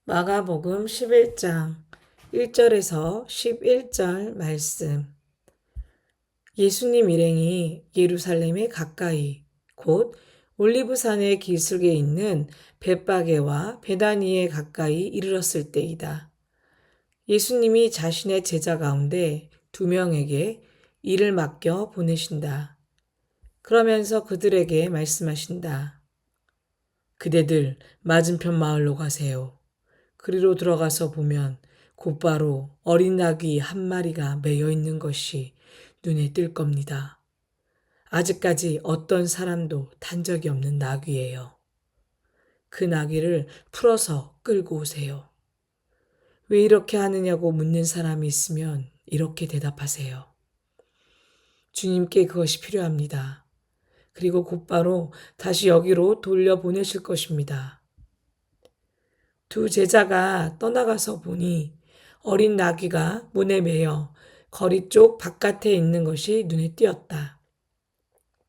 마가복음 11장 1절에서 11절 말씀. 예수님 일행이 예루살렘에 가까이 곧 올리브산의 기슭에 있는 벳바게와 베다니에 가까이 이르렀을 때이다. 예수님이 자신의 제자 가운데 2명에게 일을 맡겨 보내신다. 그러면서 그들에게 말씀하신다. 그대들 맞은편 마을로 가세요. 그리로 들어가서 보면 곧바로 어린 나귀 한 마리가 매여 있는 것이 눈에 띌 겁니다. 아직까지 어떤 사람도 탄 적이 없는 나귀예요. 그 나귀를 풀어서 끌고 오세요. 왜 이렇게 하느냐고 묻는 사람이 있으면 이렇게 대답하세요. 주님께 그것이 필요합니다. 그리고 곧바로 다시 여기로 돌려보내실 것입니다. 2 제자가 떠나가서 보니 어린 나귀가 문에 매여 거리 쪽 바깥에 있는 것이 눈에 띄었다.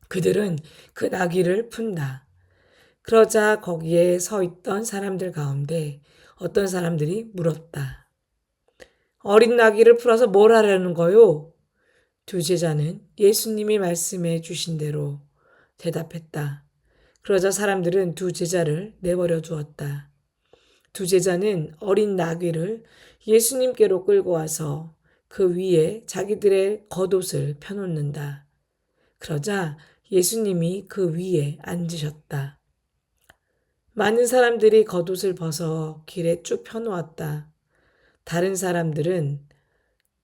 그들은 그 나귀를 푼다. 그러자 거기에 서 있던 사람들 가운데 어떤 사람들이 물었다. 어린 나귀를 풀어서 뭘 하려는 거요? 2 제자는 예수님이 말씀해 주신 대로 대답했다. 그러자 사람들은 2 제자를 내버려 두었다. 2 제자는 어린 나귀를 예수님께로 끌고 와서 그 위에 자기들의 겉옷을 펴놓는다. 그러자 예수님이 그 위에 앉으셨다. 많은 사람들이 겉옷을 벗어 길에 쭉 펴놓았다. 다른 사람들은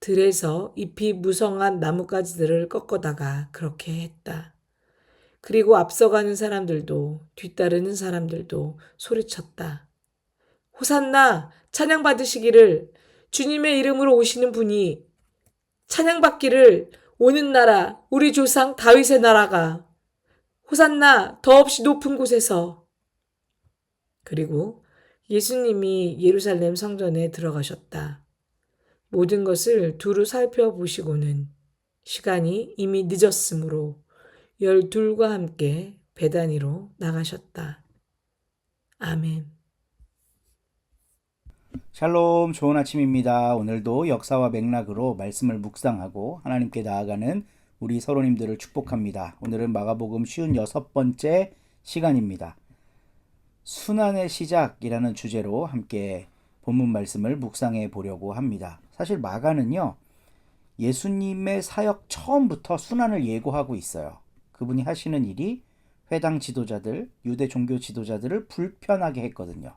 들에서 잎이 무성한 나뭇가지들을 꺾어다가 그렇게 했다. 그리고 앞서가는 사람들도 뒤따르는 사람들도 소리쳤다. 호산나 찬양 받으시기를 주님의 이름으로 오시는 분이 찬양받기를 오는 나라 우리 조상 다윗의 나라가 호산나 더없이 높은 곳에서. 그리고 예수님이 예루살렘 성전에 들어가셨다. 모든 것을 두루 살펴보시고는 시간이 이미 늦었으므로 12과 함께 베다니로 나가셨다. 아멘. 샬롬, 좋은 아침입니다. 오늘도 역사와 맥락으로 말씀을 묵상하고 하나님께 나아가는 우리 서로님들을 축복합니다. 오늘은 마가복음 56번째 시간입니다. 순환의 시작이라는 주제로 함께 본문 말씀을 묵상해 보려고 합니다. 사실 마가는요, 예수님의 사역 처음부터 순환을 예고하고 있어요. 그분이 하시는 일이 회당 지도자들, 유대 종교 지도자들을 불편하게 했거든요.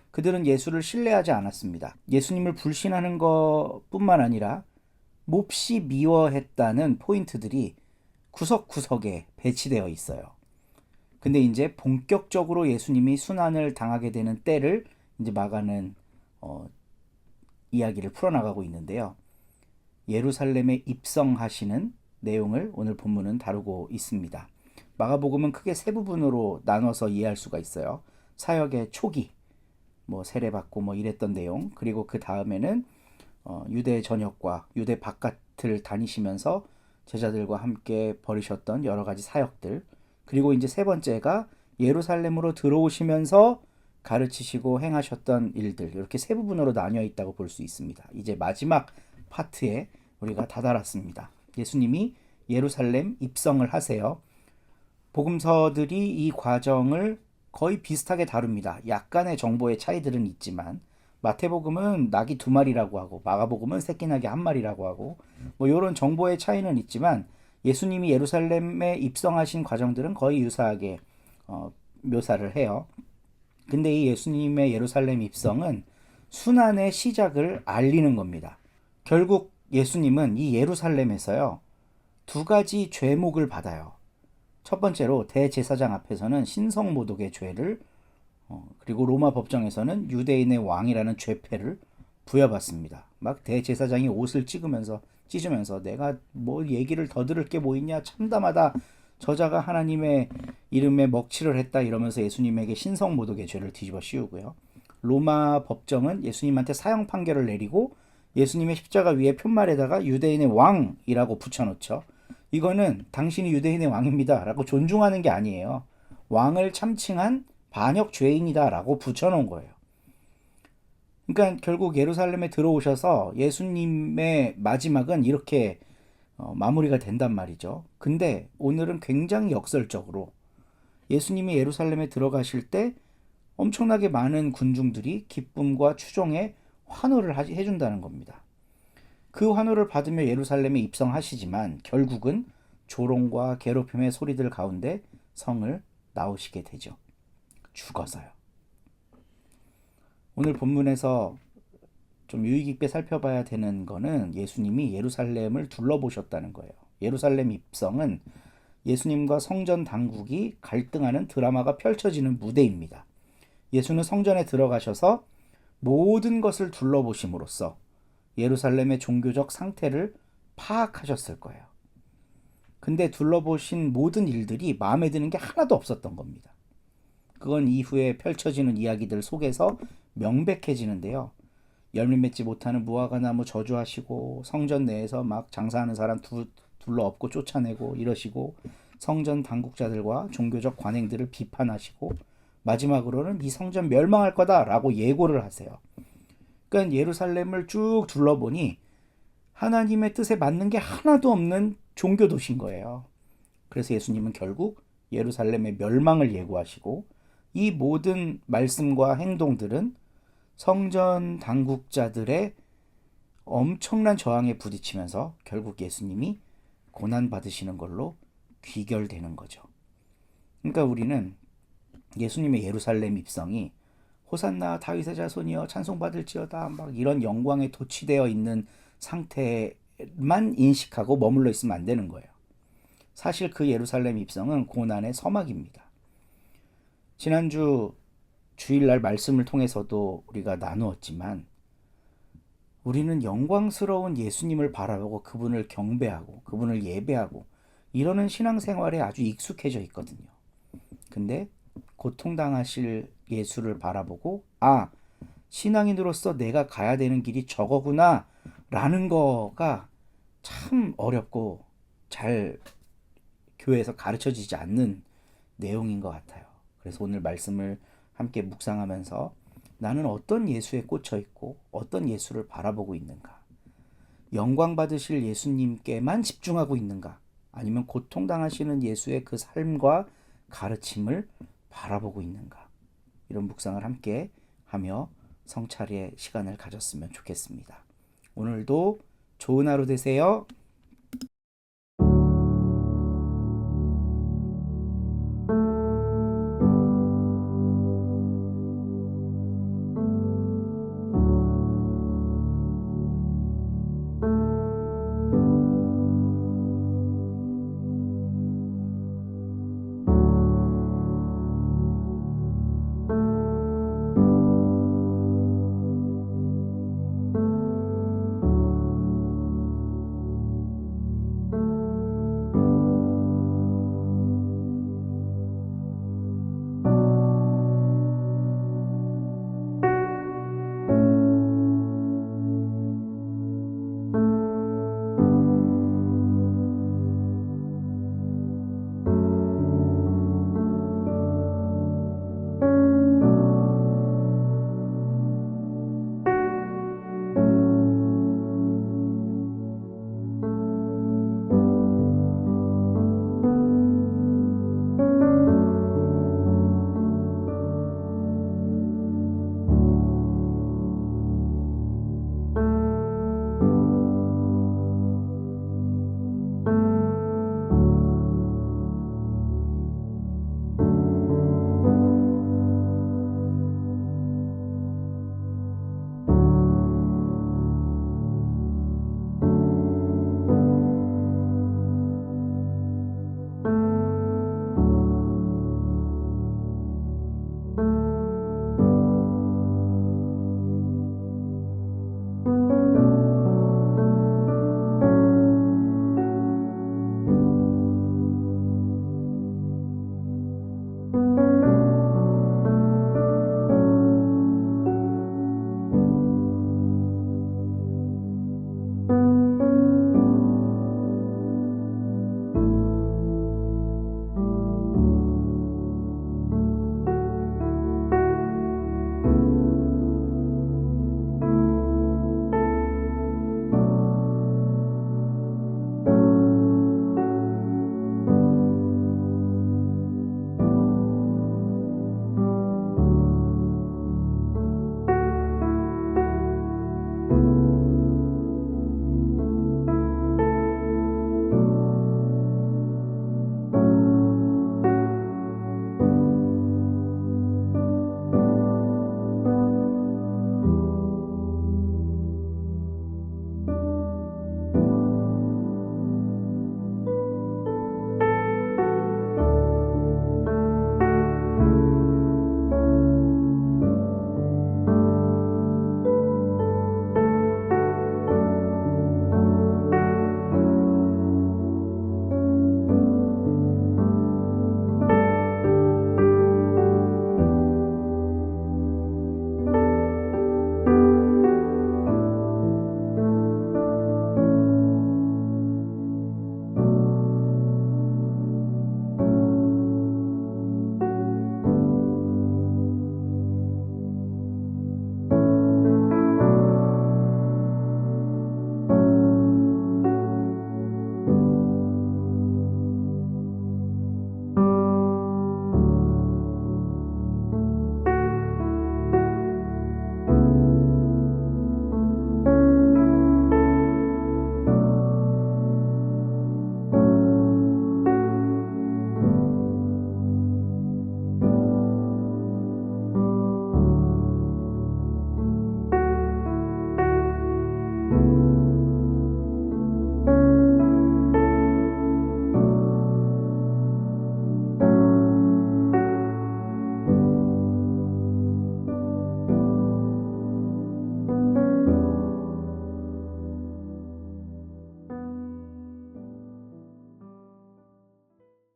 그들은 예수를 신뢰하지 않았습니다. 예수님을 불신하는 것뿐만 아니라 몹시 미워했다는 포인트들이 구석구석에 배치되어 있어요. 근데 이제 본격적으로 예수님이 순환을 당하게 되는 때를 이제 마가는 이야기를 풀어나가고 있는데요. 예루살렘에 입성하시는 내용을 오늘 본문은 다루고 있습니다. 마가복음은 크게 세 부분으로 나눠서 이해할 수가 있어요. 사역의 초기, 세례받고 이랬던 내용, 그리고 그 다음에는 유대 전역과 유대 바깥을 다니시면서 제자들과 함께 벌이셨던 여러 가지 사역들, 그리고 이제 세 번째가 예루살렘으로 들어오시면서 가르치시고 행하셨던 일들, 이렇게 세 부분으로 나뉘어 있다고 볼 수 있습니다. 이제 마지막 파트에 우리가 다다랐습니다. 예수님이 예루살렘 입성을 하세요. 복음서들이 이 과정을 거의 비슷하게 다룹니다. 약간의 정보의 차이들은 있지만 마태복음은 낙이 2마리라고 하고 마가복음은 새끼낙이 1마리라고 하고 이런 정보의 차이는 있지만 예수님이 예루살렘에 입성하신 과정들은 거의 유사하게 묘사를 해요. 근데 이 예수님의 예루살렘 입성은 순환의 시작을 알리는 겁니다. 결국 예수님은 이 예루살렘에서요, 2가지 죄목을 받아요. 첫 번째로 대제사장 앞에서는 신성모독의 죄를, 그리고 로마 법정에서는 유대인의 왕이라는 죄패를 부여받습니다. 막 대제사장이 옷을 찢으면서 내가 뭘 얘기를 더 들을 게 뭐 있냐, 참담하다, 저자가 하나님의 이름에 먹칠을 했다, 이러면서 예수님에게 신성모독의 죄를 뒤집어 씌우고요. 로마 법정은 예수님한테 사형 판결을 내리고 예수님의 십자가 위에 푯말에다가 유대인의 왕이라고 붙여놓죠. 이거는 당신이 유대인의 왕입니다 라고 존중하는 게 아니에요. 왕을 참칭한 반역 죄인이다 라고 붙여놓은 거예요. 그러니까 결국 예루살렘에 들어오셔서 예수님의 마지막은 이렇게 마무리가 된단 말이죠. 근데 오늘은 굉장히 역설적으로 예수님이 예루살렘에 들어가실 때 엄청나게 많은 군중들이 기쁨과 추종에 환호를 해준다는 겁니다. 그 환호를 받으며 예루살렘에 입성하시지만 결국은 조롱과 괴롭힘의 소리들 가운데 성을 나오시게 되죠. 죽어서요. 오늘 본문에서 좀 유의 깊게 살펴봐야 되는 거는 예수님이 예루살렘을 둘러보셨다는 거예요. 예루살렘 입성은 예수님과 성전 당국이 갈등하는 드라마가 펼쳐지는 무대입니다. 예수는 성전에 들어가셔서 모든 것을 둘러보심으로써 예루살렘의 종교적 상태를 파악하셨을 거예요. 근데 둘러보신 모든 일들이 마음에 드는 게 하나도 없었던 겁니다. 그건 이후에 펼쳐지는 이야기들 속에서 명백해지는데요. 열매 맺지 못하는 무화과나무 저주하시고 성전 내에서 막 장사하는 사람 둘러엎고 쫓아내고 이러시고 성전 당국자들과 종교적 관행들을 비판하시고 마지막으로는 이 성전 멸망할 거다라고 예고를 하세요. 그러니까 예루살렘을 쭉 둘러보니 하나님의 뜻에 맞는 게 하나도 없는 종교 도시인 거예요. 그래서 예수님은 결국 예루살렘의 멸망을 예고하시고 이 모든 말씀과 행동들은 성전 당국자들의 엄청난 저항에 부딪히면서 결국 예수님이 고난받으시는 걸로 귀결되는 거죠. 그러니까 우리는 예수님의 예루살렘 입성이 호산나 다윗의 자손이여 찬송받을지어다 막 이런 영광에 도취되어 있는 상태만 인식하고 머물러 있으면 안 되는 거예요. 사실 그 예루살렘 입성은 고난의 서막입니다. 지난주 주일날 말씀을 통해서도 우리가 나누었지만 우리는 영광스러운 예수님을 바라보고 그분을 경배하고 그분을 예배하고 이러는 신앙생활에 아주 익숙해져 있거든요. 근데 고통당하실 예수를 바라보고 신앙인으로서 내가 가야 되는 길이 저거구나 라는 거가 참 어렵고 잘 교회에서 가르쳐지지 않는 내용인 것 같아요. 그래서 오늘 말씀을 함께 묵상하면서 나는 어떤 예수에 꽂혀 있고 어떤 예수를 바라보고 있는가? 영광 받으실 예수님께만 집중하고 있는가? 아니면 고통당하시는 예수의 그 삶과 가르침을 바라보고 있는가? 이런 묵상을 함께 하며 성찰의 시간을 가졌으면 좋겠습니다. 오늘도 좋은 하루 되세요.